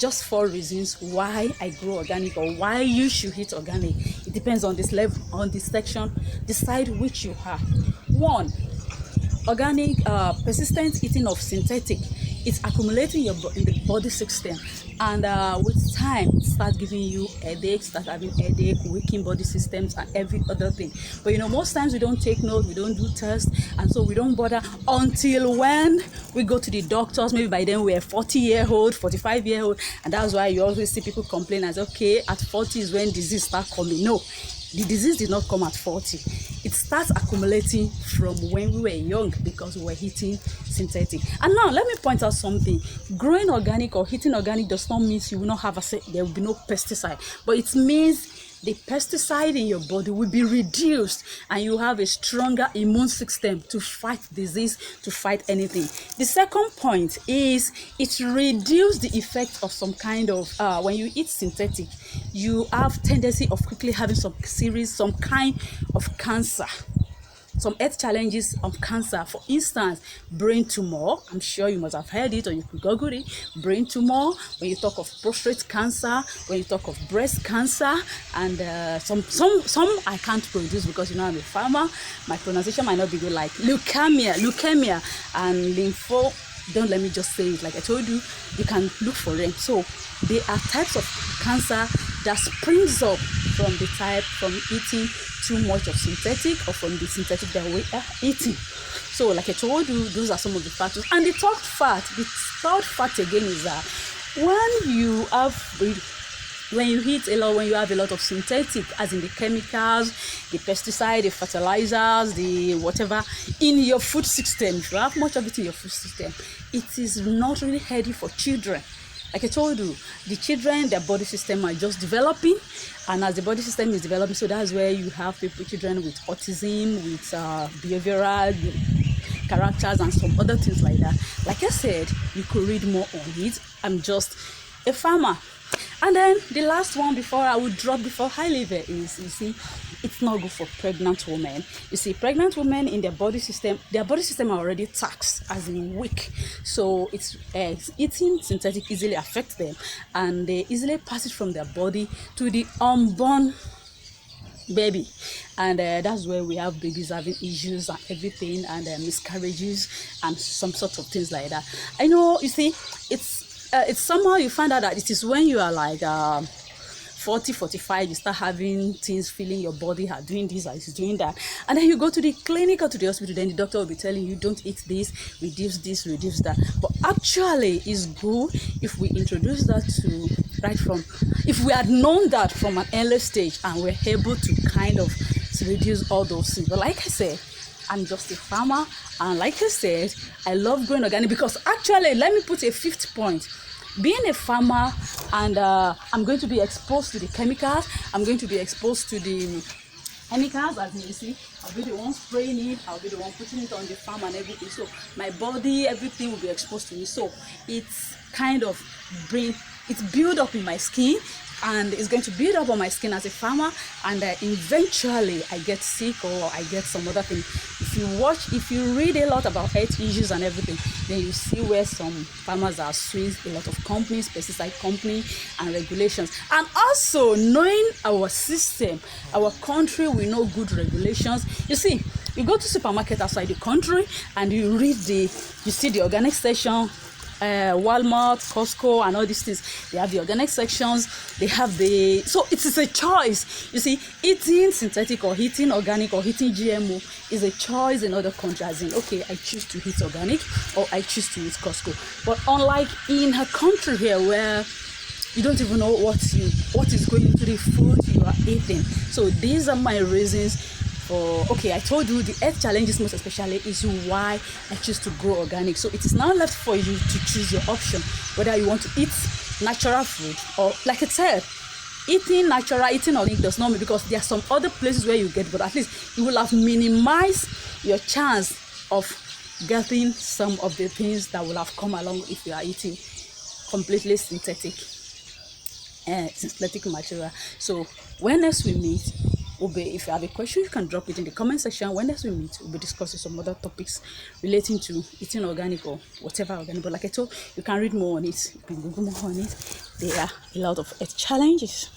just 4 reasons why I grow organic or why you should eat organic. It depends on this level, on this section. Decide which you have. 1, organic, persistent eating of synthetic. It's accumulating in the body system, and with time it starts giving you headaches, start having headache, weakening body systems and every other thing. But most times we don't take note, we don't do tests, and so we don't bother until when we go to the doctors. Maybe by then we're 40-year-old, 45-year-old, and that's why you always see people complain as, okay, at 40 is when disease start coming. No, the disease did not come at 40. It starts accumulating from when we were young because we were eating synthetic. And now let me point out something. Growing organic or eating organic does not mean you will not have there will be no pesticide, but it means the pesticide in your body will be reduced and you have a stronger immune system to fight disease, to fight anything. The second point is it reduces the effect of some kind of, when you eat synthetic, you have tendency of quickly having some kind of cancer. Some health challenges of cancer, for instance, brain tumor. I'm sure you must have heard it or you could Google it. Brain tumor, when you talk of prostate cancer, when you talk of breast cancer, and some I can't produce because I'm a farmer. My pronunciation might not be good, like leukemia, and lympho. Don't let me just say it. Like I told you, you can look for them. So there are types of cancer that springs up from eating too much of synthetic or from the synthetic that we are eating. So like I told you, those are some of the factors. And the third fact again is that when you eat a lot, when you have a lot of synthetic, as in the chemicals, the pesticide, the fertilizers, the whatever in your food system, if you have much of it in your food system, it is not really healthy for children. Like I told you, the children, their body system are just developing, and as the body system is developing, so that's where you have children with autism, with behavioral characters and some other things like that. Like I said, you could read more on it. I'm just a farmer. And then the last one before I would drop before I leave it is, it's not good for pregnant women. You see, pregnant women in their body system are already taxed, as in weak. So it's eating synthetic easily affects them, and they easily pass it from their body to the unborn baby, and that's where we have babies having issues and everything, and miscarriages and some sorts of things like that. I know, you see, it's somehow you find out that it is when you are like 40, 45, you start having things feeling your body are doing this or is doing that, and then you go to the clinic or to the hospital, then the doctor will be telling you don't eat this, reduce that. But actually it's good if we introduce that if we had known that from an early stage and we're able to kind of reduce all those things. But like I said, I'm just a farmer, and like I said, I love growing organic because actually, let me put a fifth point. Being a farmer, and I'm going to be exposed to the chemicals, I'm going to be exposed to the chemicals, as you see, I'll be the one spraying it, I'll be the one putting it on the farm and everything. So my body, everything will be exposed to me. So it's kind of build up in my skin, and it's going to build up on my skin as a farmer, and eventually I get sick or I get some other thing. If you read a lot about health issues and everything, then you see where some farmers are suing a lot of companies, pesticide company, and regulations. And also knowing our system, our country, we know good regulations. You see, you go to supermarket outside the country and you see the organic section. Walmart, Costco, and all these things, they have the organic sections, so it is a choice. You see, eating synthetic or eating organic or eating GMO is a choice in other countries, as in, okay, I choose to eat organic or I choose to eat Costco. But unlike in a country here where you don't even know what is going into the food you are eating. So these are my reasons. I told you the health challenges most especially is why I choose to grow organic. So it is now left for you to choose your option, whether you want to eat natural food or, like I said, eating natural, eating organic does not mean, because there are some other places where you get, but at least you will have minimized your chance of getting some of the things that will have come along if you are eating completely synthetic material. So when next we meet, if you have a question, you can drop it in the comment section. When next we meet, we'll be discussing some other topics relating to eating organic or whatever organic. But like I told you, can read more on it, you can Google more on it. there are a lot of health challenges.